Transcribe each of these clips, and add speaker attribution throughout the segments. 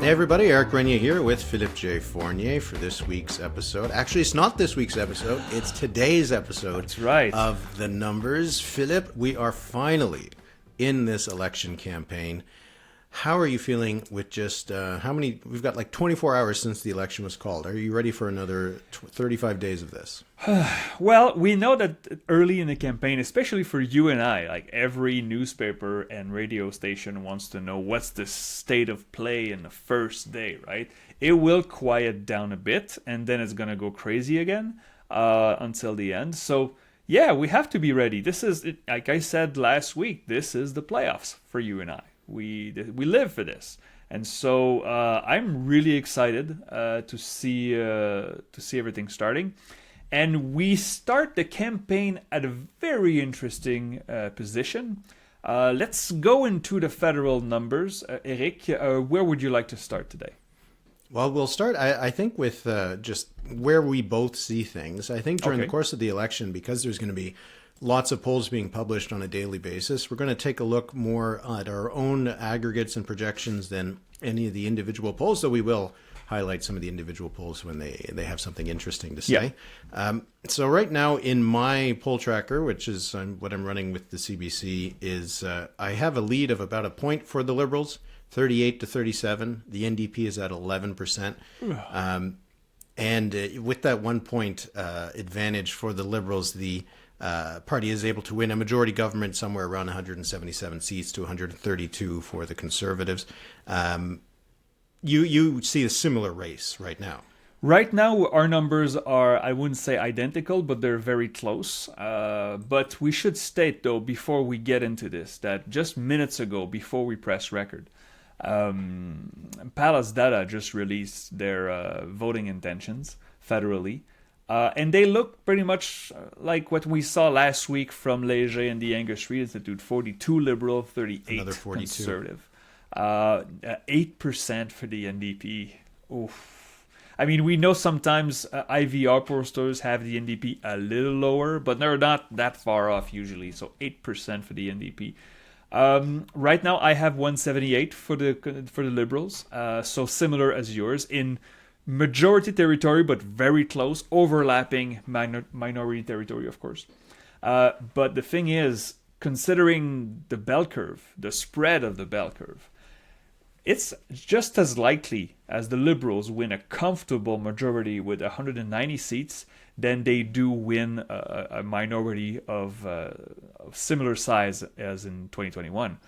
Speaker 1: Hey everybody, Eric Renier here with Philippe J. Fournier for this week's episode. Actually, it's not this week's episode, it's today's episode.
Speaker 2: That's right.
Speaker 1: Of The Numbers. Philippe, we are finally in this election campaign. How are you feeling with just we've got like 24 hours since the election was called. Are you ready for another 35 days of this?
Speaker 2: Well, we know that early in the campaign, especially for you and I, like every newspaper and radio station wants to know what's the state of play in the first day, right? It will quiet down a bit and then it's going to go crazy again until the end. So, yeah, we have to be ready. This is, like I said last week, this is the playoffs for you and I. We live for this, and so I'm really excited to see everything starting, and we start the campaign at a very interesting position. Let's go into the federal numbers. Eric, where would you like to start today?
Speaker 1: Well, we'll start, I think, with just where we both see things. I think during the course of the election, because there's going to be lots of polls being published on a daily basis, we're going to take a look more at our own aggregates and projections than any of the individual polls, though we will highlight some of the individual polls when they have something interesting to say. Yeah. So right now in my poll tracker, which is what I'm running with the CBC, is I have a lead of about a point for the Liberals, 38 to 37. The NDP is at 11%. And with that 1 point advantage for the Liberals, the party is able to win a majority government somewhere around 177 seats to 132 for the Conservatives. You see a similar race right now.
Speaker 2: Right now, our numbers are, I wouldn't say identical, but they're very close. But we should state, though, before we get into this, that just minutes ago, before we press record, Palace Data just released their voting intentions federally. And they look pretty much like what we saw last week from Léger and the Angus Street Institute, 42 Liberal, 38 Conservative. 8% for the NDP. Oof. I mean, we know sometimes IVR pollsters have the NDP a little lower, but they're not that far off usually. So 8% for the NDP. Right now, I have 178 for the Liberals. So similar as yours in majority territory, but very close, overlapping minority territory, of course. But the thing is, considering the bell curve, the spread of the bell curve, it's just as likely as the Liberals win a comfortable majority with 190 seats than they do win a minority of similar size as in 2021.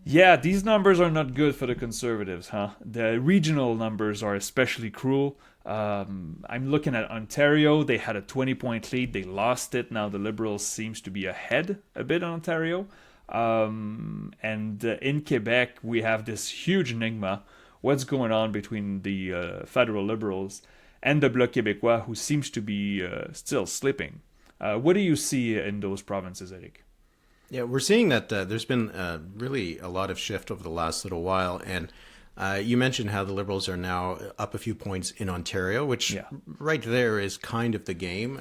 Speaker 2: Yeah, these numbers are not good for the Conservatives, huh? The regional numbers are especially cruel. I'm looking at Ontario. They had a 20-point lead. They lost it. Now the Liberals seems to be ahead a bit on Ontario. And in Quebec, we have this huge enigma. What's going on between the federal Liberals and the Bloc Québécois, who seems to be still slipping? What do you see in those provinces, Eric?
Speaker 1: Yeah, we're seeing that there's been really a lot of shift over the last little while. And you mentioned how the Liberals are now up a few points in Ontario, which right there is kind of the game.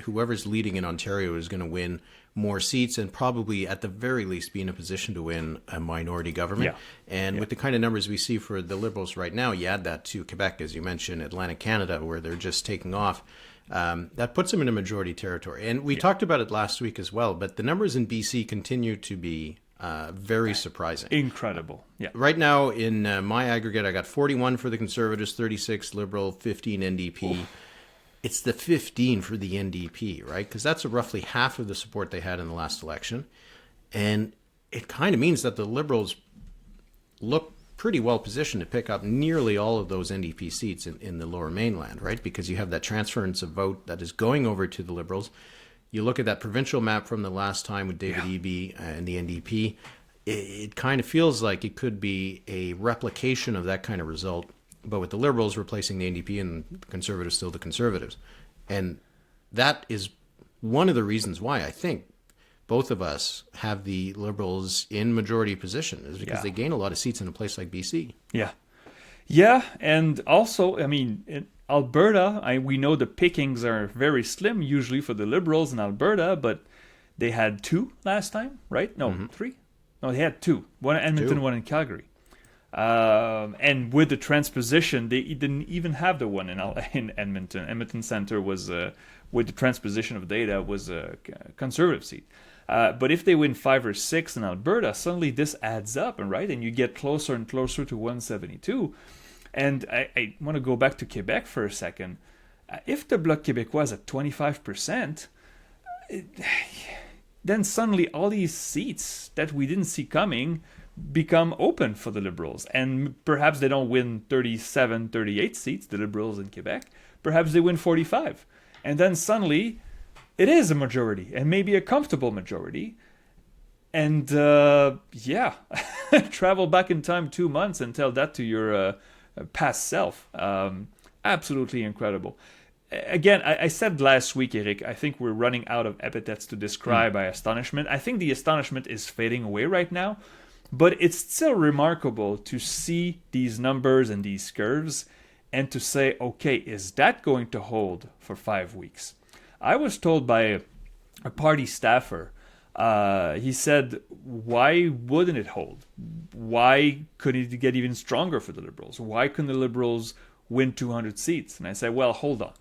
Speaker 1: Whoever's leading in Ontario is going to win more seats and probably at the very least be in a position to win a minority government. With the kind of numbers we see for the Liberals right now, you add that to Quebec, as you mentioned, Atlantic Canada, where they're just taking off. That puts them in a majority territory. And we talked about it last week as well, but the numbers in BC continue to be very surprising.
Speaker 2: Incredible. Yeah.
Speaker 1: Right now in my aggregate, I got 41 for the Conservatives, 36 Liberal, 15 NDP. Oof. It's the 15 for the NDP, right? Because that's roughly half of the support they had in the last election. And it kind of means that the Liberals look pretty well positioned to pick up nearly all of those NDP seats in the Lower Mainland, right? Because you have that transference of vote that is going over to the Liberals. You look at that provincial map from the last time with David Eby and the NDP, it kind of feels like it could be a replication of that kind of result, but with the Liberals replacing the NDP and the Conservatives still the Conservatives. And that is one of the reasons why I think both of us have the Liberals in majority position, is because they gain a lot of seats in a place like BC.
Speaker 2: Yeah, and also, I mean, in Alberta, we know the pickings are very slim usually for the Liberals in Alberta, but they had 2 last time, right? No, 3? No, they had 2. One in Edmonton, 1 in Calgary. And with the transposition, they didn't even have the one in Edmonton. Edmonton Center was, with the transposition of data, was a conservative seat. But if they win 5 or 6 in Alberta, suddenly this adds up, right? And you get closer and closer to 172. And I want to go back to Quebec for a second. If the Bloc Québécois is at 25%, then suddenly all these seats that we didn't see coming become open for the Liberals. And perhaps they don't win 37, 38 seats, the Liberals in Quebec. Perhaps they win 45. And then suddenly it is a majority, and maybe a comfortable majority. And travel back in time 2 months and tell that to your past self. Absolutely incredible. Again, I said last week, Eric, I think we're running out of epithets to describe our astonishment. I think the astonishment is fading away right now, but it's still remarkable to see these numbers and these curves and to say, okay, is that going to hold for 5 weeks? I was told by a party staffer, he said, why wouldn't it hold? Why couldn't it get even stronger for the Liberals? Why couldn't the Liberals win 200 seats? And I said, well, hold on.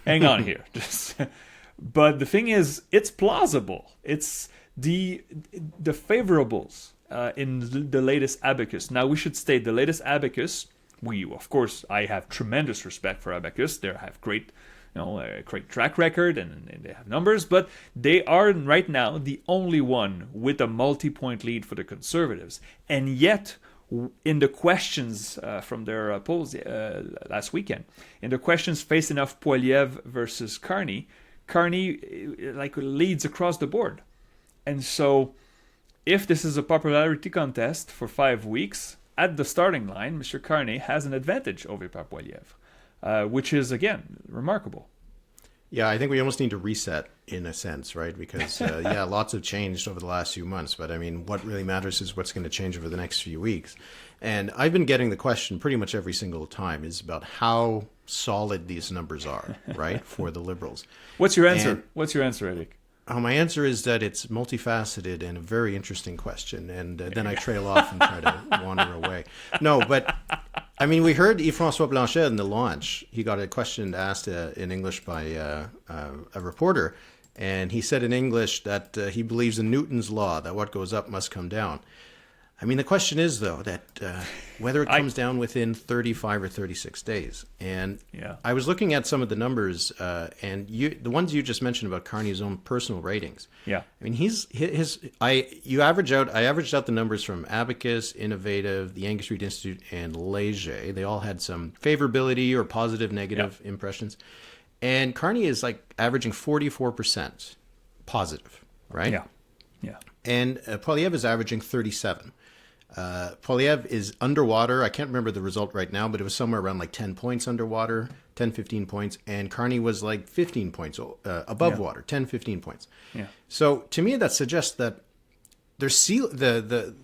Speaker 2: Hang on here. But the thing is, it's plausible. It's the favorables in the latest abacus. Now, we should state the latest abacus. Of course, I have tremendous respect for abacus. They have great a great track record and they have numbers, but they are right now the only one with a multi-point lead for the Conservatives. And yet, in the questions from their polls last weekend, in the questions facing off Poilievre versus Carney leads across the board. And so, if this is a popularity contest for 5 weeks, at the starting line, Mr. Carney has an advantage over Poilievre. Which is, again, remarkable.
Speaker 1: Yeah, I think we almost need to reset in a sense, right? Because, lots have changed over the last few months. But, I mean, what really matters is what's going to change over the next few weeks. And I've been getting the question pretty much every single time is about how solid these numbers are, right, for the Liberals.
Speaker 2: What's your answer? What's your answer, Eric?
Speaker 1: My answer is that it's multifaceted and a very interesting question. And then I trail off and try to wander away. No, but... I mean, we heard Yves-François Blanchet in the launch. He got a question asked in English by a reporter, and he said in English that he believes in Newton's law, that what goes up must come down. I mean, the question is, though, that whether it comes down within 35 or 36 days. And I was looking at some of the numbers, and the ones you just mentioned about Carney's own personal ratings. Yeah, I mean, I averaged out the numbers from Abacus, Innovative, the Angus Reid Institute, and Leger. They all had some favorability or positive, negative impressions. And Carney is like averaging 44% positive, right? Yeah. And Poilievre is averaging 37. Poilievre is underwater. I can't remember the result right now, but it was somewhere around like 10 points underwater, 10, 15 points. And Carney was like 15 points above water, 10, 15 points. Yeah. So to me, that suggests that the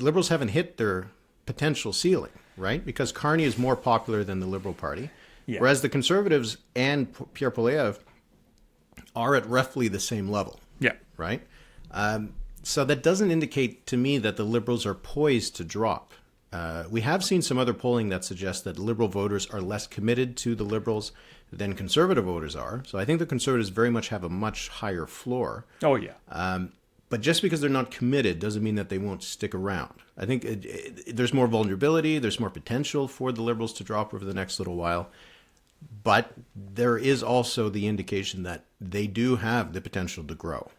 Speaker 1: Liberals haven't hit their potential ceiling, right? Because Carney is more popular than the Liberal Party, whereas the Conservatives and Pierre Poilievre are at roughly the same level. Yeah. Right? So that doesn't indicate to me that the Liberals are poised to drop. We have seen some other polling that suggests that Liberal voters are less committed to the Liberals than Conservative voters are. So I think the Conservatives very much have a much higher floor. Oh, yeah. But just because they're not committed doesn't mean that they won't stick around. I think there's more vulnerability, there's more potential for the Liberals to drop over the next little while. But there is also the indication that they do have the potential to grow.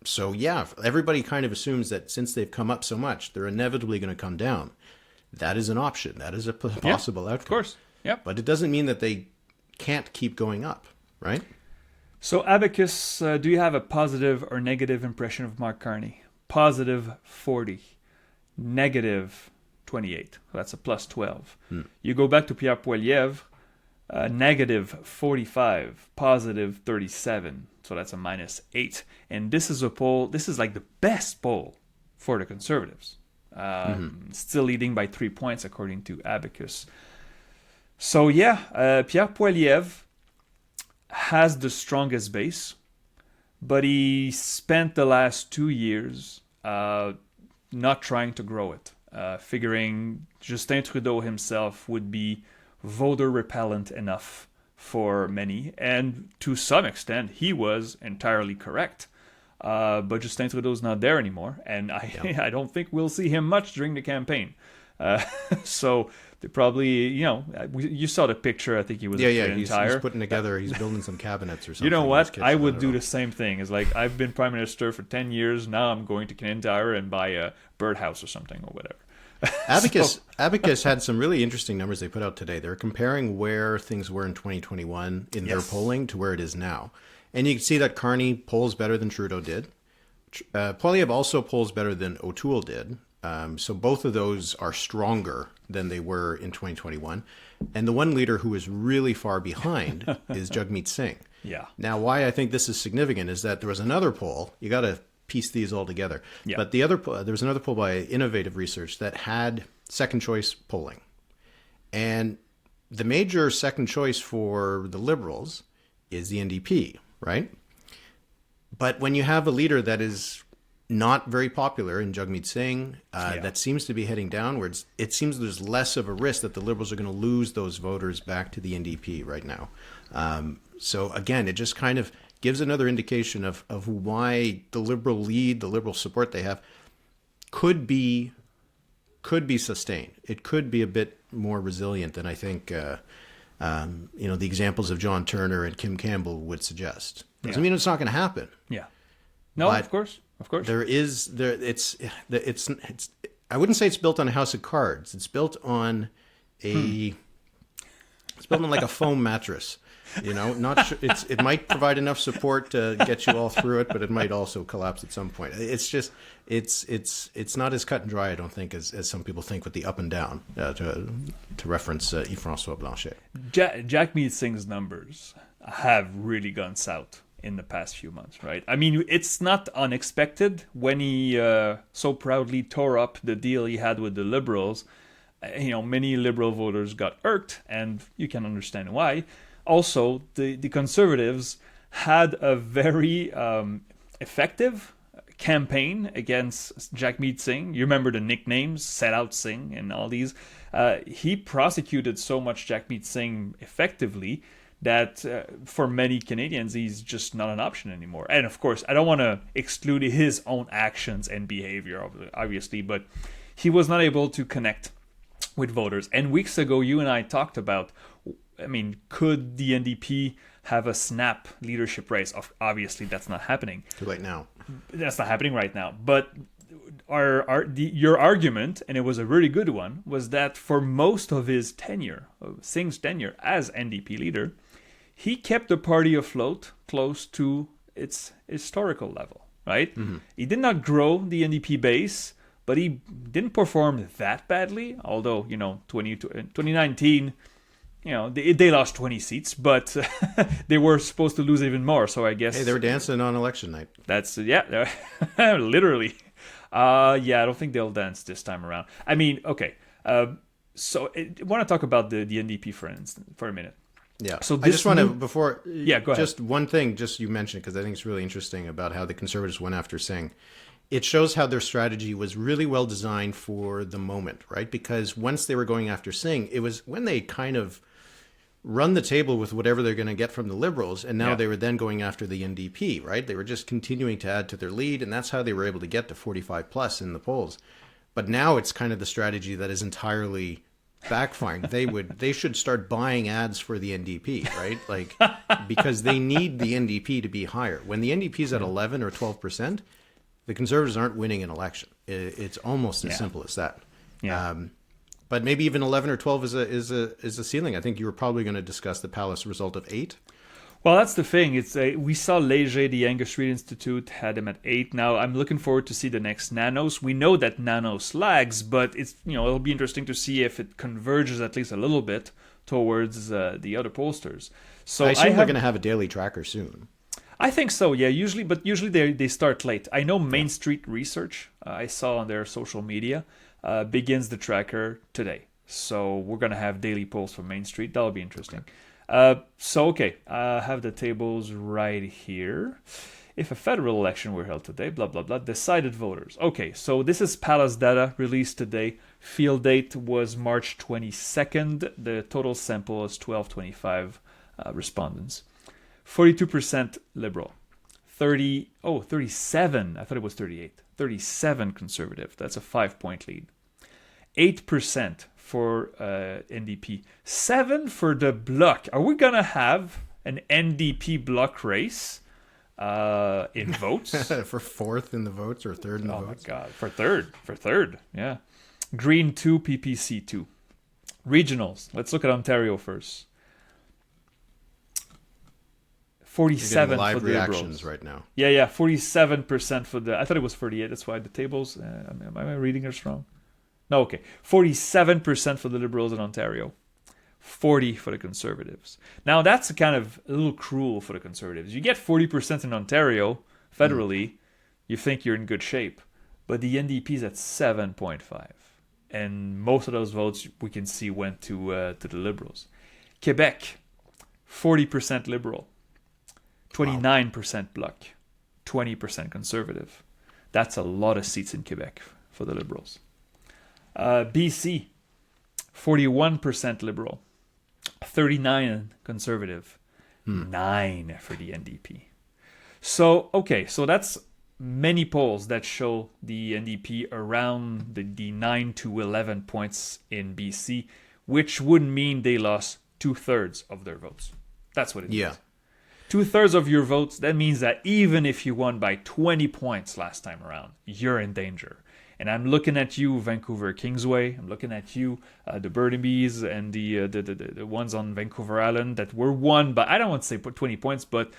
Speaker 1: So, yeah, everybody kind of assumes that since they've come up so much, they're inevitably going to come down. That is an option. That is a possible outcome. Of course. Yeah. But it doesn't mean that they can't keep going up, right?
Speaker 2: So, Abacus, do you have a positive or negative impression of Mark Carney? Positive 40, negative 28. That's a plus 12. You go back to Pierre Poilievre, negative 45, positive 37. So that's a minus 8. And this is a poll, this is like the best poll for the Conservatives. Still leading by 3 points according to Abacus. So Pierre Poilievre has the strongest base, but he spent the last 2 years not trying to grow it. figuring Justin Trudeau himself would be voter repellent enough for many. And to some extent, he was entirely correct. But Justin Trudeau's not there anymore, and I don't think we'll see him much during the campaign. So they probably, you saw the picture. I think he was
Speaker 1: he's putting together. He's building some cabinets or something.
Speaker 2: You know what? I would do the same thing. It's like, I've been prime minister for 10 years. Now I'm going to Canadian Tire and buy a birdhouse or something or whatever.
Speaker 1: Abacus had some really interesting numbers they put out today. They're comparing where things were in 2021 in their polling to where it is now. And you can see that Carney polls better than Trudeau did. Poilievre also polls better than O'Toole did. So both of those are stronger than they were in 2021. And the one leader who is really far behind is Jagmeet Singh.
Speaker 2: Yeah.
Speaker 1: Now, why I think this is significant is that there was another poll. You got to piece these all together. Yeah. But there was another poll by Innovative Research that had second choice polling. And the major second choice for the Liberals is the NDP, right? But when you have a leader that is not very popular in Jagmeet Singh, that seems to be heading downwards, it seems there's less of a risk that the Liberals are going to lose those voters back to the NDP right now. So again, it just kind of gives another indication of why the Liberal lead, the Liberal support they have, could be sustained. It could be a bit more resilient than I think the examples of John Turner and Kim Campbell would suggest. Doesn't mean it's not going to happen.
Speaker 2: Yeah. No, of course.
Speaker 1: It's I wouldn't say it's built on a house of cards. It's built on it's built on like a foam mattress. Not sure, it might provide enough support to get you all through it, but it might also collapse at some point. It's just it's not as cut and dry, I don't think, as some people think with the up and down. To reference Yves-François Blanchet.
Speaker 2: Jagmeet Singh's numbers have really gone south in the past few months, right? I mean, it's not unexpected when he so proudly tore up the deal he had with the Liberals. Many Liberal voters got irked, and you can understand why. Also, the Conservatives had a very effective campaign against Jagmeet Singh. You remember the nicknames, Set Out Singh and all these. He prosecuted so much Jagmeet Singh effectively that for many Canadians, he's just not an option anymore. And of course, I don't want to exclude his own actions and behavior, obviously, but he was not able to connect with voters. And weeks ago, you and I talked about, could the NDP have a snap leadership race? Obviously, that's not happening.
Speaker 1: Too late now.
Speaker 2: That's not happening right now. But your argument, and it was a really good one, was that for most of his tenure, of Singh's tenure as NDP leader, he kept the party afloat close to its historical level, right? Mm-hmm. He did not grow the NDP base, but he didn't perform that badly. Although, 2019, they lost 20 seats, but they were supposed to lose even more. So I guess...
Speaker 1: Hey, they were dancing on election night.
Speaker 2: That's, literally. I don't think they'll dance this time around. Okay. So I want to talk about the NDP for a minute.
Speaker 1: Yeah. So I just want to, go ahead. Just one thing, you mentioned, because I think it's really interesting about how the Conservatives went after Singh. It shows how their strategy was really well designed for the moment, right? Because once they were going after Singh, it was when they kind of run the table with whatever they're going to get from the Liberals, and now they were then going after the NDP, right? They were just continuing to add to their lead, and that's how they were able to get to 45 plus in the polls. But now it's kind of the strategy that is entirely backfiring. They should start buying ads for the NDP, right? Like, because they need the NDP to be higher. When the NDP is at 11 or 12%, the Conservatives aren't winning an election. It's almost as simple as that. Yeah. But maybe even 11 or 12 is a ceiling. I think you were probably going to discuss the Palace result of 8.
Speaker 2: Well, that's the thing. We saw Léger, the Angus Street Institute, had him at 8. Now, I'm looking forward to see the next Nanos. We know that Nanos lags, but it'll be interesting to see if it converges at least a little bit towards the other pollsters. So
Speaker 1: I assume they're going to have a daily tracker soon.
Speaker 2: I think so, yeah. Usually they start late. I know Main Street Research, I saw on their social media, begins the tracker today. So we're going to have daily polls from Main Street. That'll be interesting. Okay. I have the tables right here. If a federal election were held today, blah, blah, blah, decided voters. Okay, so this is Palace data released today. Field date was March 22nd. The total sample is 1225 respondents. 42% Liberal. 37. I thought it was 38. 37 Conservative. That's a 5-point lead. 8% for NDP. 7 for the Bloc. Are we going to have an NDP Bloc race? In votes
Speaker 1: for fourth in the votes or third in the votes.
Speaker 2: Oh my god, for third, yeah. Green 2, PPC 2. Regionals. Let's look at Ontario first. 47
Speaker 1: live
Speaker 2: for the
Speaker 1: reactions
Speaker 2: Liberals
Speaker 1: right now.
Speaker 2: Yeah, 47% for the. I thought it was 48. That's why the tables. Am I reading this wrong? No, okay. 47% for the Liberals in Ontario. 40 for the Conservatives. Now, that's kind of a little cruel for the Conservatives. You get 40% in Ontario, federally, you think you're in good shape. But the NDP's at 7.5. And most of those votes, we can see, went to the Liberals. Quebec, 40% Liberal. 29% Bloc. 20% Conservative. That's a lot of seats in Quebec for the Liberals. BC, 41% Liberal. 39 Conservative, 9 for the NDP. So that's many polls that show the NDP around the 9 to 11 points in BC, which would mean they lost 2/3 of their votes. That's what it means. 2/3 of your votes, that means that even if you won by 20 points last time around, you're in danger. And I'm looking at you, Vancouver Kingsway. I'm looking at you, the Burnaby's and the ones on Vancouver Island that were won by, I don't want to say 20 points, but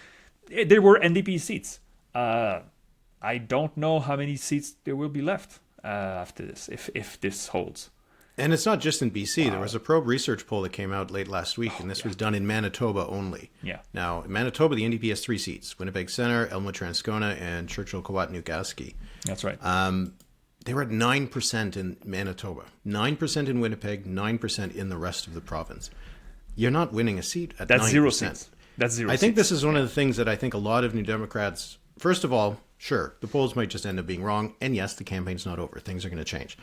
Speaker 2: they were NDP seats. I don't know how many seats there will be left after this, if this holds.
Speaker 1: And it's not just in BC. There was a probe research poll that came out late last week, and this was done in Manitoba only.
Speaker 2: Yeah.
Speaker 1: Now, in Manitoba, the NDP has 3 seats: Winnipeg Centre, Elmwood-Transcona, and Churchill-Kawat-Newcasky.
Speaker 2: That's right.
Speaker 1: They were at 9% in Manitoba, 9% in Winnipeg, 9% in the rest of the province. You're not winning a seat at 9%.
Speaker 2: That's 0 seats. That's 0
Speaker 1: I think
Speaker 2: seats.
Speaker 1: this is one of the things that I think a lot of New Democrats, first of all, sure, the polls might just end up being wrong. And yes, the campaign's not over. Things are going to change.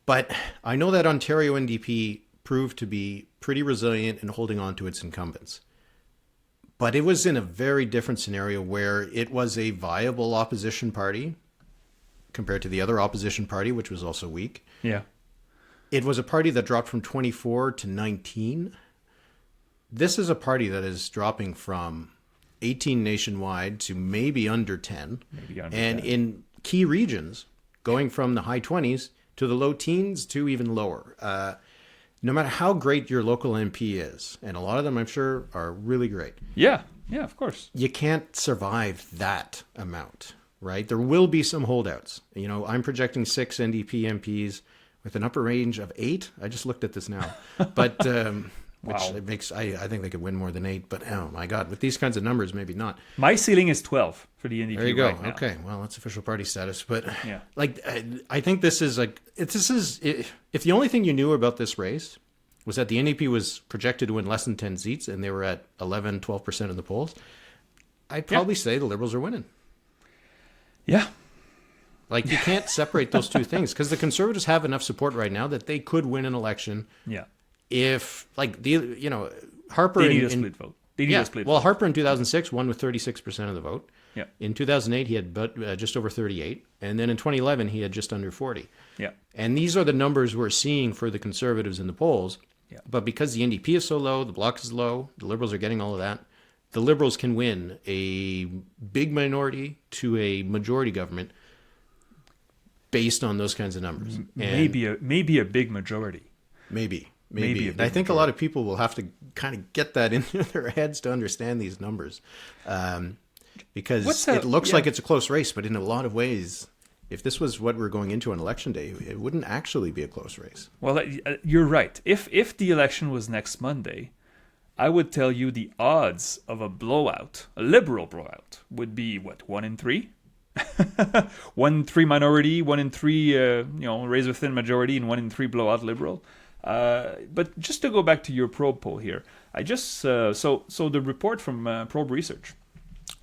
Speaker 1: But I know that Ontario NDP proved to be pretty resilient in holding on to its incumbents. But it was in a very different scenario where it was a viable opposition party compared to the other opposition party, which was also weak.
Speaker 2: Yeah.
Speaker 1: It was a party that dropped from 24 to 19. This is a party that is dropping from 18 nationwide to maybe under 10. And in key regions, going from the high 20s to the low teens to even lower. No matter how great your local MP is, and a lot of them I'm sure are really great.
Speaker 2: Yeah, of course.
Speaker 1: You can't survive that amount. Right? There will be some holdouts. You know, I'm projecting 6 NDP MPs with an upper range of 8. I just looked at this now. But, which makes, I think they could win more than 8. But, oh my God, with these kinds of numbers, maybe not.
Speaker 2: My ceiling is 12 for the NDP
Speaker 1: there you go.
Speaker 2: right now.
Speaker 1: Okay, well, that's official party status. But,
Speaker 2: yeah.
Speaker 1: I think this is if the only thing you knew about this race was that the NDP was projected to win less than 10 seats and they were at 11, 12% in the polls, I'd probably say the Liberals are winning.
Speaker 2: Yeah.
Speaker 1: Like, you can't separate those two things because the Conservatives have enough support right now that they could win an election.
Speaker 2: Yeah.
Speaker 1: If, like, Harper...
Speaker 2: They need a split vote.
Speaker 1: Well, Harper in 2006 won with 36% of the vote.
Speaker 2: Yeah.
Speaker 1: In 2008, he had just over 38. And then in 2011, he had just under 40.
Speaker 2: Yeah.
Speaker 1: And these are the numbers we're seeing for the Conservatives in the polls.
Speaker 2: Yeah.
Speaker 1: But because the NDP is so low, the Bloc is low, the Liberals are getting all of that, the Liberals can win a big minority to a majority government based on those kinds of numbers.
Speaker 2: Maybe a big majority.
Speaker 1: Maybe.
Speaker 2: I
Speaker 1: think a lot of people will have to kind of get that into their heads to understand these numbers. Because it looks like it's a close race, but in a lot of ways, if this was what we're going into on election day, it wouldn't actually be a close race.
Speaker 2: Well, you're right. If the election was next Monday, I would tell you the odds of a blowout, a Liberal blowout, would be, 1 in 3? 1 in 3 minority, 1 in 3, razor thin majority, and 1 in 3 blowout Liberal. But just to go back to your probe poll here, I just so the report from Probe Research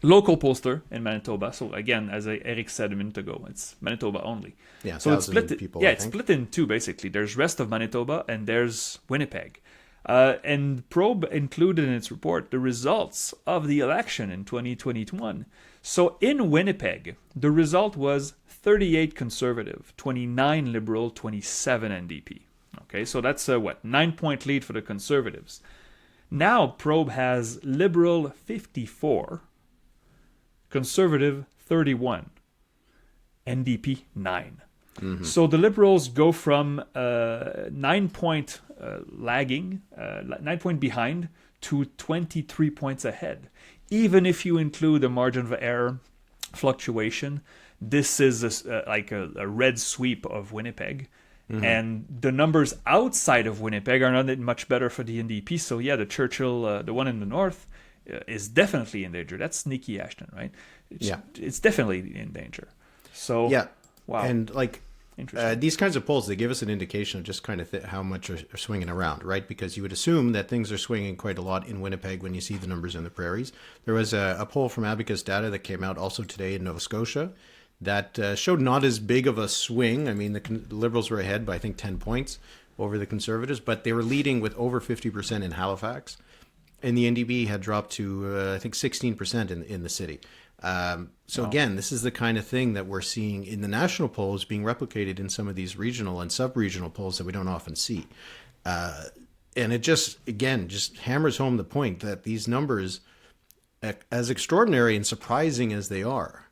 Speaker 2: local pollster in Manitoba. So again, as Eric said a minute ago, it's Manitoba only.
Speaker 1: Yeah,
Speaker 2: so it's split.
Speaker 1: people.
Speaker 2: Yeah,
Speaker 1: I
Speaker 2: it's
Speaker 1: think.
Speaker 2: split in two basically. There's rest of Manitoba and there's Winnipeg. And Probe included in its report the results of the election in 2021. So in Winnipeg, the result was 38 Conservative, 29 Liberal, 27 NDP. Okay, so that's a 9-point lead for the Conservatives. Now Probe has Liberal 54, Conservative 31, NDP 9. Mm-hmm. So the Liberals go from 9-point lagging, 9-point behind, to 23 points ahead. Even if you include a margin of error fluctuation, this is like a red sweep of Winnipeg. Mm-hmm. And the numbers outside of Winnipeg are not much better for the NDP. So yeah, the Churchill, the one in the north, is definitely in danger. That's Nikki Ashton, right? It's definitely in danger. So
Speaker 1: yeah,
Speaker 2: wow.
Speaker 1: And these kinds of polls, they give us an indication of just kind of how much are swinging around, right? Because you would assume that things are swinging quite a lot in Winnipeg when you see the numbers in the prairies. There was a poll from Abacus Data that came out also today in Nova Scotia that showed not as big of a swing. I mean, the Liberals were ahead by, I think, 10 points over the Conservatives, but they were leading with over 50% in Halifax. And the NDP had dropped to, I think, 16% in the city. So again, this is the kind of thing that we're seeing in the national polls being replicated in some of these regional and sub-regional polls that we don't often see. And it just hammers home the point that these numbers, as extraordinary and surprising as they are,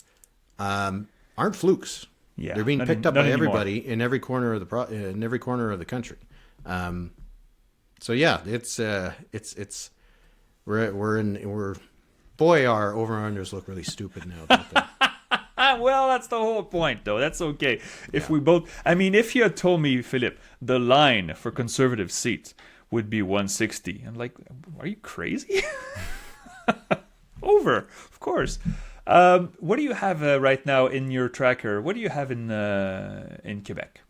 Speaker 1: aren't flukes.
Speaker 2: Yeah,
Speaker 1: they're being picked up by everybody in every corner of the country. So yeah, it's we're boy, our over-unders look really stupid now, don't they?
Speaker 2: Well, that's the whole point, though. That's okay. If if you had told me, Philip, the line for Conservative seats would be 160, I'm like, are you crazy? Over, of course. What do you have right now in your tracker? What do you have in Quebec?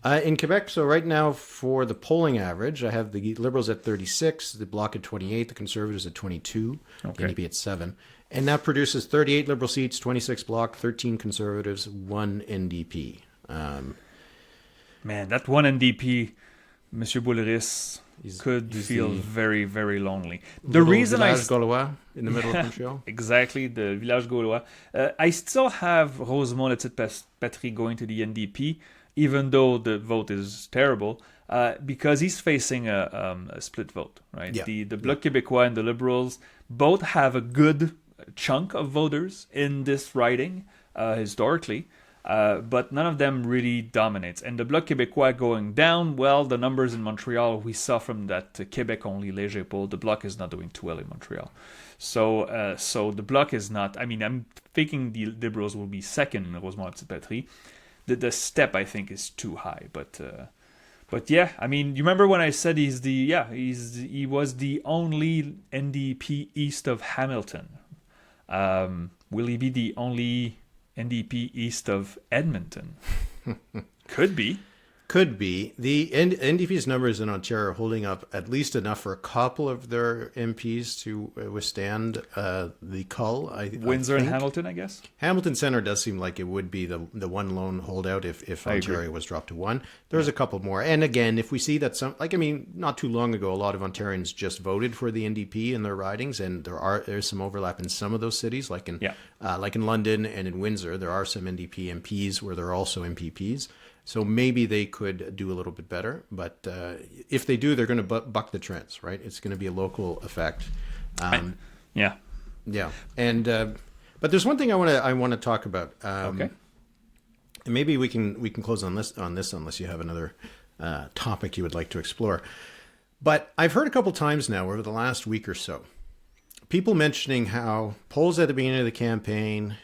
Speaker 1: In Quebec, so right now for the polling average, I have the Liberals at 36, the Bloc at 28, the Conservatives at 22,
Speaker 2: okay.
Speaker 1: NDP at 7. And that produces 38 Liberal seats, 26 Bloc, 13 Conservatives, 1 NDP.
Speaker 2: Man, that one NDP, Monsieur Boulris, could feel very, very lonely. The reason
Speaker 1: Village Gaulois in the middle of Montreal.
Speaker 2: Exactly, the Village Gaulois. I still have Rosemont Le Petite Patrie going to the NDP, even though the vote is terrible, because he's facing a split vote, right?
Speaker 1: Yeah.
Speaker 2: The Bloc Québécois and the Liberals both have a good chunk of voters in this riding, historically, but none of them really dominates. And the Bloc Québécois going down, well, the numbers in Montreal, we saw from that Québec-only léger poll, the Bloc is not doing too well in Montreal. So the Bloc is not, I'm thinking the Liberals will be second in Rosemont Le Petite Patrie. The step, I think, is too high, but yeah, you remember when I said he was the only NDP east of Hamilton. Will he be the only NDP east of Edmonton? Could be.
Speaker 1: Could be. The NDP's numbers in Ontario are holding up at least enough for a couple of their MPs to withstand the cull.
Speaker 2: Windsor and Hamilton, I guess?
Speaker 1: Hamilton Centre does seem like it would be the one lone holdout if Ontario was dropped to 1. There's a couple more. And again, if we see that not too long ago, a lot of Ontarians just voted for the NDP in their ridings, and there's some overlap in some of those cities, like in London and in Windsor. There are some NDP MPs where there are also MPPs. So maybe they could do a little bit better, but if they do, they're going to buck the trends, right? It's going to be a local effect.
Speaker 2: Yeah.
Speaker 1: And but there's one thing I want to talk about.
Speaker 2: Okay.
Speaker 1: And maybe we can close on this unless you have another topic you would like to explore. But I've heard a couple times now over the last week or so, people mentioning how polls at the beginning of the campaign,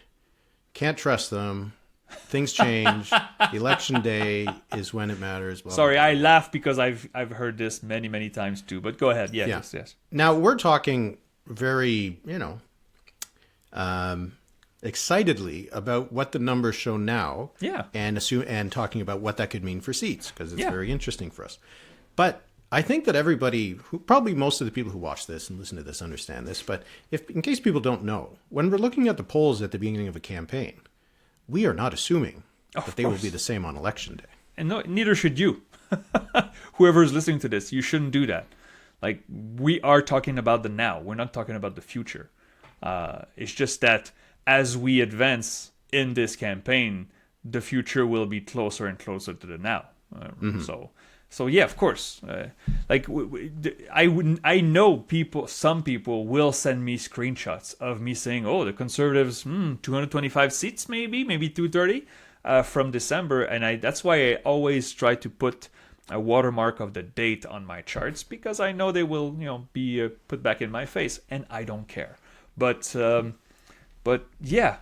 Speaker 1: can't trust them. Things change. Election day is when it matters. Blah,
Speaker 2: Sorry,
Speaker 1: blah, blah.
Speaker 2: I laugh because I've heard this many times too. But go ahead. Yes.
Speaker 1: Now we're talking very, excitedly about what the numbers show now.
Speaker 2: Yeah.
Speaker 1: And talking about what that could mean for seats because it's very interesting for us. But I think that probably most of the people who watch this and listen to this understand this, but in case people don't know, when we're looking at the polls at the beginning of a campaign, we are not assuming that they will be the same on election day.
Speaker 2: And no, neither should you. Whoever is listening to this, you shouldn't do that. Like, we are talking about the now. We're not talking about the future. It's just that as we advance in this campaign, the future will be closer and closer to the now. So yeah, of course. I know some people will send me screenshots of me saying, "Oh, the Conservatives, 225 seats, maybe 230 from December," and that's why I always try to put a watermark of the date on my charts, because I know they will, be put back in my face, and I don't care. But yeah,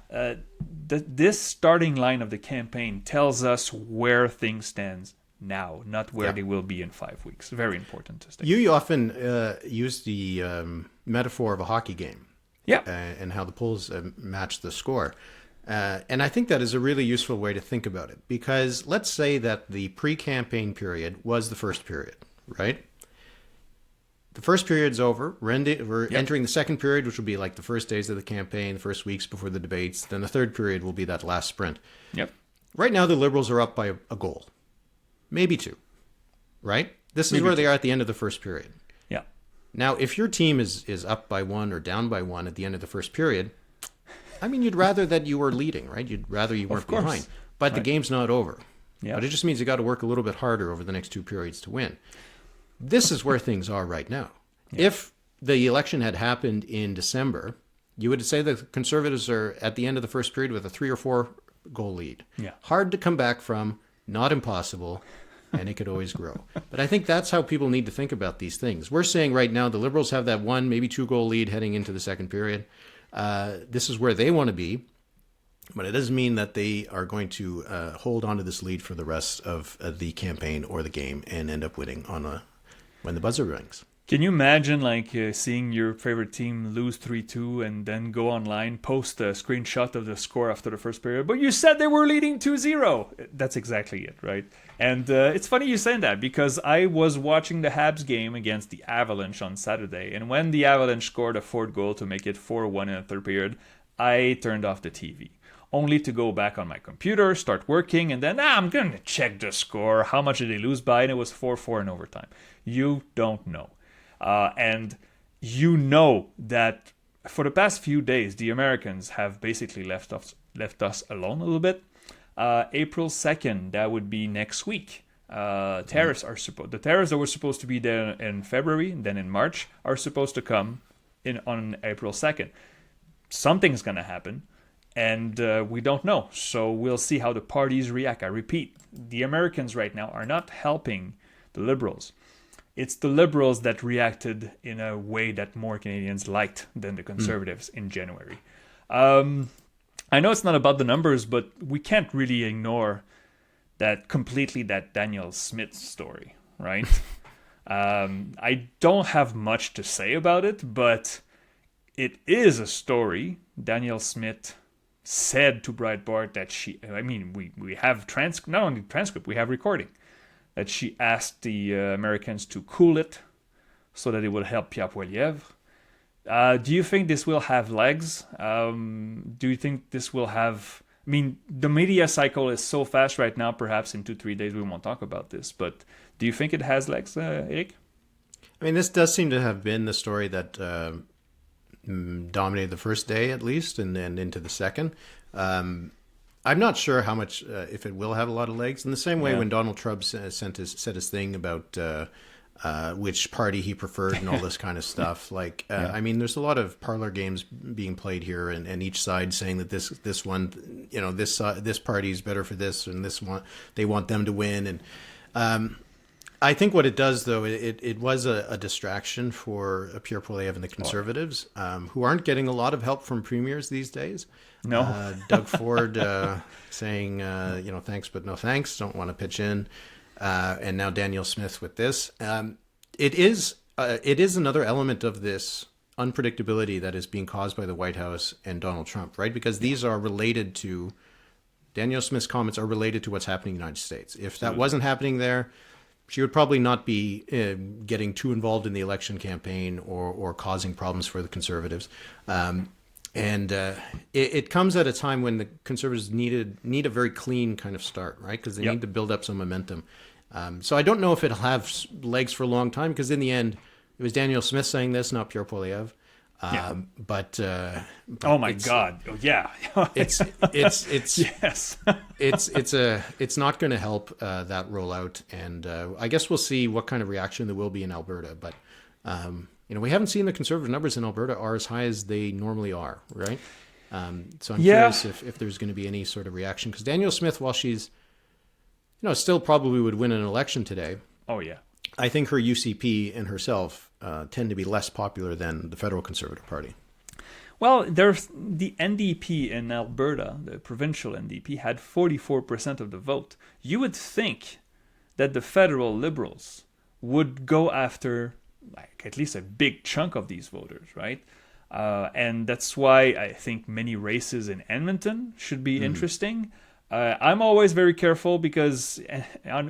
Speaker 2: this starting line of the campaign tells us where things stand now, not where they will be in 5 weeks. Very important to state.
Speaker 1: You often use the metaphor of a hockey game, and how the polls match the score. And I think that is a really useful way to think about it, because let's say that the pre-campaign period was the first period, right? The first period's over. We're entering the second period, which will be like the first days of the campaign, the first weeks before the debates. Then the third period will be that last sprint.
Speaker 2: Yep.
Speaker 1: Right now, the Liberals are up by a goal, maybe two, right? This is where they are at the end of the first period.
Speaker 2: Yeah.
Speaker 1: Now, if your team is up by one or down by one at the end of the first period, I mean, you'd rather that you were leading, right? You'd rather you weren't behind. But the game's not over.
Speaker 2: Yeah.
Speaker 1: But it just means you got to work a little bit harder over the next two periods to win. This is where things are right now. Yeah. If the election had happened in December, you would say the Conservatives are at the end of the first period with a 3 or 4 goal lead.
Speaker 2: Yeah.
Speaker 1: Hard to come back from, not impossible, and it could always grow. But I think that's how people need to think about these things. We're saying right now the Liberals have that 1, maybe 2 goal lead heading into the second period. This is where they want to be, but it doesn't mean that they are going to hold on to this lead for the rest of the campaign or the game and end up winning when the buzzer rings.
Speaker 2: Can you imagine seeing your favorite team lose 3-2 and then go online, post a screenshot of the score after the first period? But you said they were leading 2-0. That's exactly it, right? And it's funny you saying that, because I was watching the Habs game against the Avalanche on Saturday, and when the Avalanche scored a fourth goal to make it 4-1 in the third period, I turned off the TV, only to go back on my computer, start working, and then I'm going to check the score. How much did they lose by? And it was 4-4 in overtime. You don't know. And you know that for the past few days, the Americans have basically left us alone a little bit. April 2nd, that would be next week. The tariffs that were supposed to be there in February, then in March, are supposed to come on April 2nd. Something's going to happen, and we don't know. So we'll see how the parties react. I repeat, the Americans right now are not helping the Liberals. It's the Liberals that reacted in a way that more Canadians liked than the Conservatives in January. I know it's not about the numbers, but we can't really ignore that Daniel Smith story, right? I don't have much to say about it, but it is a story. Daniel Smith said to Breitbart that we have not only transcript, we have recording, that she asked the Americans to cool it so that it would help Pierre Poilievre. Do you think this will have legs? Do you think this will have... I mean, the media cycle is so fast right now, perhaps in 2-3 days we won't talk about this, but do you think it has legs, Eric?
Speaker 1: I mean, this does seem to have been the story that dominated the first day, at least, and then into the second. I'm not sure how much, if it will have a lot of legs. In the same way, when Donald Trump said his thing about which party he preferred and all this kind of stuff. I mean, there's a lot of parlor games being played here, and each side saying that this one, this party is better for this, and this one they want them to win. And I think what it does, though, it was a distraction for Pierre Poilievre and the Conservatives, who aren't getting a lot of help from premiers these days.
Speaker 2: No.
Speaker 1: Doug Ford saying, thanks but no thanks, don't want to pitch in. And now Daniel Smith with this. It is another element of this unpredictability that is being caused by the White House and Donald Trump, right? Because these are related to... Daniel Smith's comments are related to what's happening in the United States. If that wasn't happening there, She would probably not be getting too involved in the election campaign or causing problems for the Conservatives. It comes at a time when the Conservatives need a very clean kind of start, right? Because they need to build up some momentum. So I don't know if it'll have legs for a long time, because in the end, it was Daniel Smith saying this, not Pierre Poilievre. But
Speaker 2: oh my God! Oh, yeah,
Speaker 1: it's
Speaker 2: yes.
Speaker 1: it's not going to help that rollout, and I guess we'll see what kind of reaction there will be in Alberta. But we haven't seen the Conservative numbers in Alberta are as high as they normally are, right? So I'm curious if there's going to be any sort of reaction, because Daniel Smith, while she's still probably would win an election today.
Speaker 2: Oh yeah.
Speaker 1: I think her UCP and herself tend to be less popular than the federal Conservative Party.
Speaker 2: Well, there's the NDP in Alberta, the provincial NDP, had 44% of the vote. You would think that the federal Liberals would go after at least a big chunk of these voters, right? And that's why I think many races in Edmonton should be interesting. I'm always very careful because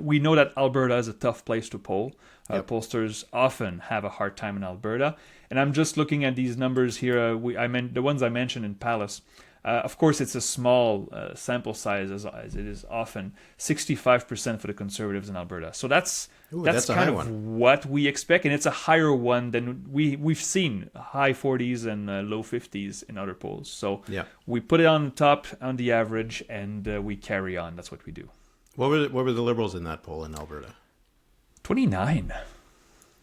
Speaker 2: we know that Alberta is a tough place to poll. Pollsters often have a hard time in Alberta. And I'm just looking at these numbers here. The ones I mentioned in Palace. Of course, it's a small sample size as it is often. 65% for the Conservatives in Alberta. So that's kind of what we expect. And it's a higher one than we've seen, high 40s and low 50s in other polls. So we put it on top on the average, and we carry on. That's what we do.
Speaker 1: What were the Liberals in that poll in Alberta?
Speaker 2: 29.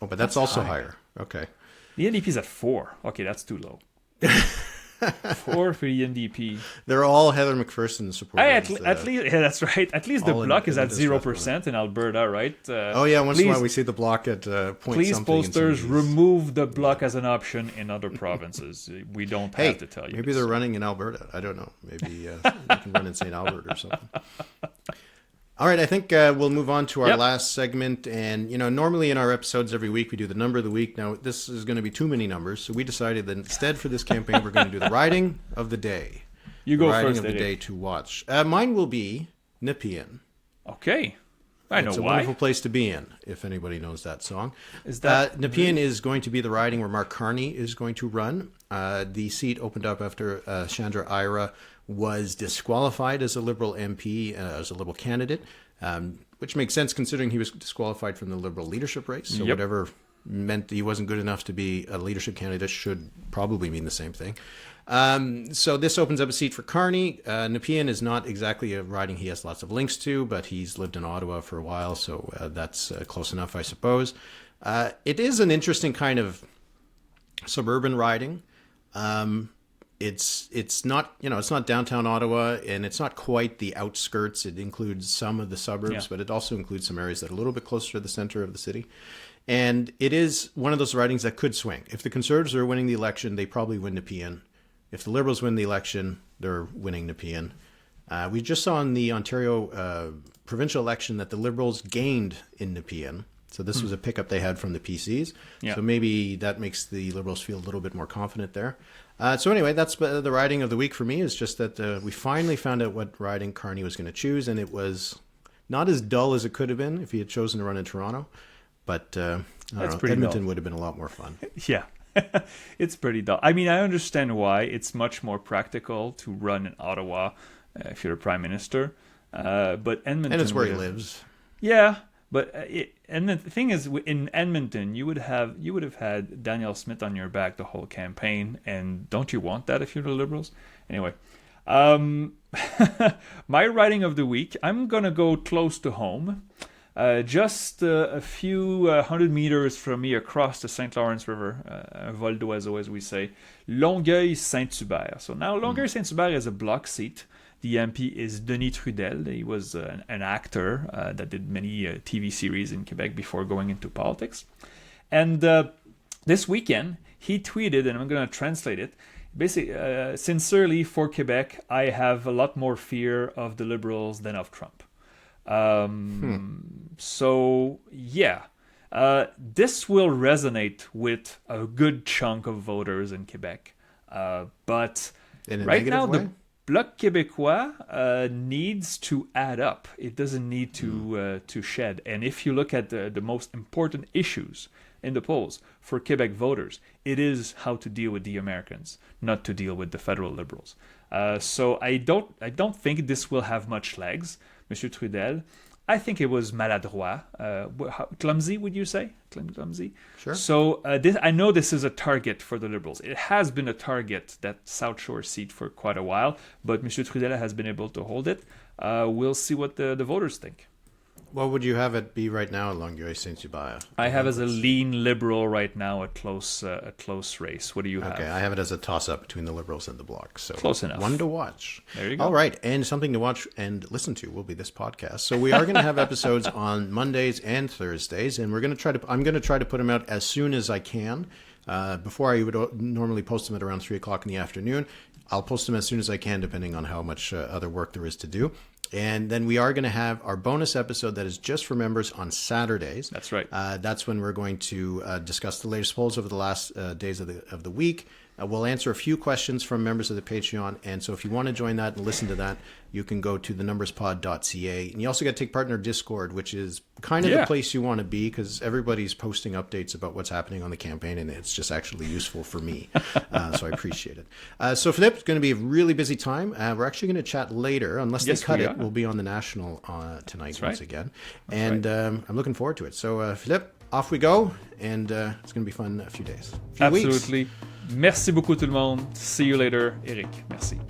Speaker 1: Oh, but that's also higher. Okay.
Speaker 2: The NDP's at 4. Okay, that's too low. 4 for the NDP.
Speaker 1: They're all Heather McPherson supporters.
Speaker 2: At least, that's right. At least the Bloc is at 0% in Alberta, right?
Speaker 1: Once in a while we see the Bloc at point
Speaker 2: please,
Speaker 1: something.
Speaker 2: Please, pollsters, remove the Bloc as an option in other provinces. We don't have to tell you.
Speaker 1: Maybe they're running in Alberta. I don't know. Maybe they can run in St. Albert or something. All right, I think we'll move on to our last segment. And, normally in our episodes every week, we do the number of the week. Now, this is going to be too many numbers. So we decided that instead for this campaign, we're going to do the riding of the day.
Speaker 2: You go
Speaker 1: riding
Speaker 2: first,
Speaker 1: of the day to watch. Mine will be Nepean.
Speaker 2: Okay. I know why.
Speaker 1: It's a wonderful place to be in, if anybody knows that song.
Speaker 2: Is that
Speaker 1: Nepean is going to be the riding where Mark Carney is going to run. The seat opened up after Chandra Ira was disqualified as a Liberal MP, as a Liberal candidate, which makes sense considering he was disqualified from the Liberal leadership race. So whatever meant that he wasn't good enough to be a leadership candidate should probably mean the same thing. So this opens up a seat for Carney. Nepean is not exactly a riding he has lots of links to, but he's lived in Ottawa for a while, so that's close enough, I suppose. It is an interesting kind of suburban riding. It's not it's not downtown Ottawa, and it's not quite the outskirts. It includes some of the suburbs, but it also includes some areas that are a little bit closer to the center of the city. And it is one of those ridings that could swing. If the Conservatives are winning the election, they probably win Nepean. If the Liberals win the election, they're winning Nepean. We just saw in the Ontario provincial election that the Liberals gained in Nepean. So this was a pickup they had from the PCs. So maybe that makes the Liberals feel a little bit more confident there. So anyway, that's the riding of the week for me, is just that we finally found out what riding Carney was going to choose, and it was not as dull as it could have been if he had chosen to run in Toronto. But Edmonton would have been a lot more fun.
Speaker 2: Yeah, it's pretty dull. I mean, I understand why. It's much more practical to run in Ottawa if you're the Prime Minister. But Edmonton...
Speaker 1: And it's where he lives.
Speaker 2: Yeah. But and the thing is, in Edmonton, you would have had Daniel Smith on your back the whole campaign, and don't you want that if you're the Liberals? Anyway, my riding of the week, I'm gonna go close to home, just a few 100 meters from me across the St. Lawrence River, vol d'oiseau as we say, Longueuil-Saint-Hubert. So now Longueuil-Saint-Hubert is a block seat. The MP is Denis Trudel. He was an actor that did many TV series in Quebec before going into politics. And this weekend, he tweeted, and I'm going to translate it, basically, sincerely for Quebec, I have a lot more fear of the Liberals than of Trump. So, yeah. This will resonate with a good chunk of voters in Quebec. But
Speaker 1: in a
Speaker 2: right
Speaker 1: negative
Speaker 2: now,
Speaker 1: way?
Speaker 2: Bloc Québécois needs to add up. It doesn't need to shed. And if you look at the most important issues in the polls for Quebec voters, it is how to deal with the Americans, not to deal with the federal Liberals. So I don't think this will have much legs, Monsieur Trudel. I think it was maladroit. Clumsy, would you say? Clumsy?
Speaker 1: Sure.
Speaker 2: So I know this is a target for the Liberals. It has been a target, that South Shore seat, for quite a while, but Monsieur Trudel has been able to hold it. We'll see what the voters think.
Speaker 1: What would you have it be right now at Longueuil-Saint-Hubert?
Speaker 2: I have as a lean Liberal right now a close race. What do you have?
Speaker 1: Okay, I have it as a toss-up between the Liberals and the Bloc. So
Speaker 2: close enough.
Speaker 1: One to watch.
Speaker 2: There you go.
Speaker 1: All right, and something to watch and listen to will be this podcast. So we are going to have episodes on Mondays and Thursdays, and I'm going to try to put them out as soon as I can. Before I would normally post them at around 3 o'clock in the afternoon. I'll post them as soon as I can, depending on how much other work there is to do. And then we are going to have our bonus episode that is just for members on Saturdays.
Speaker 2: That's right.
Speaker 1: That's when we're going to discuss the latest polls over the last days of the week. We'll answer a few questions from members of the Patreon. And so if you want to join that and listen to that, you can go to thenumberspod.ca. And you also got to take part in our Discord, which is kind of the place you want to be, because everybody's posting updates about what's happening on the campaign, and it's just actually useful for me. So I appreciate it. So Philippe, it's going to be a really busy time. We're actually going to chat later, unless they cut it. We'll be on the National tonight once again. And I'm looking forward to it. So Philippe, off we go, and it's going to be fun a few days.
Speaker 2: Absolutely. Merci beaucoup tout le monde. See you later, Eric. Merci.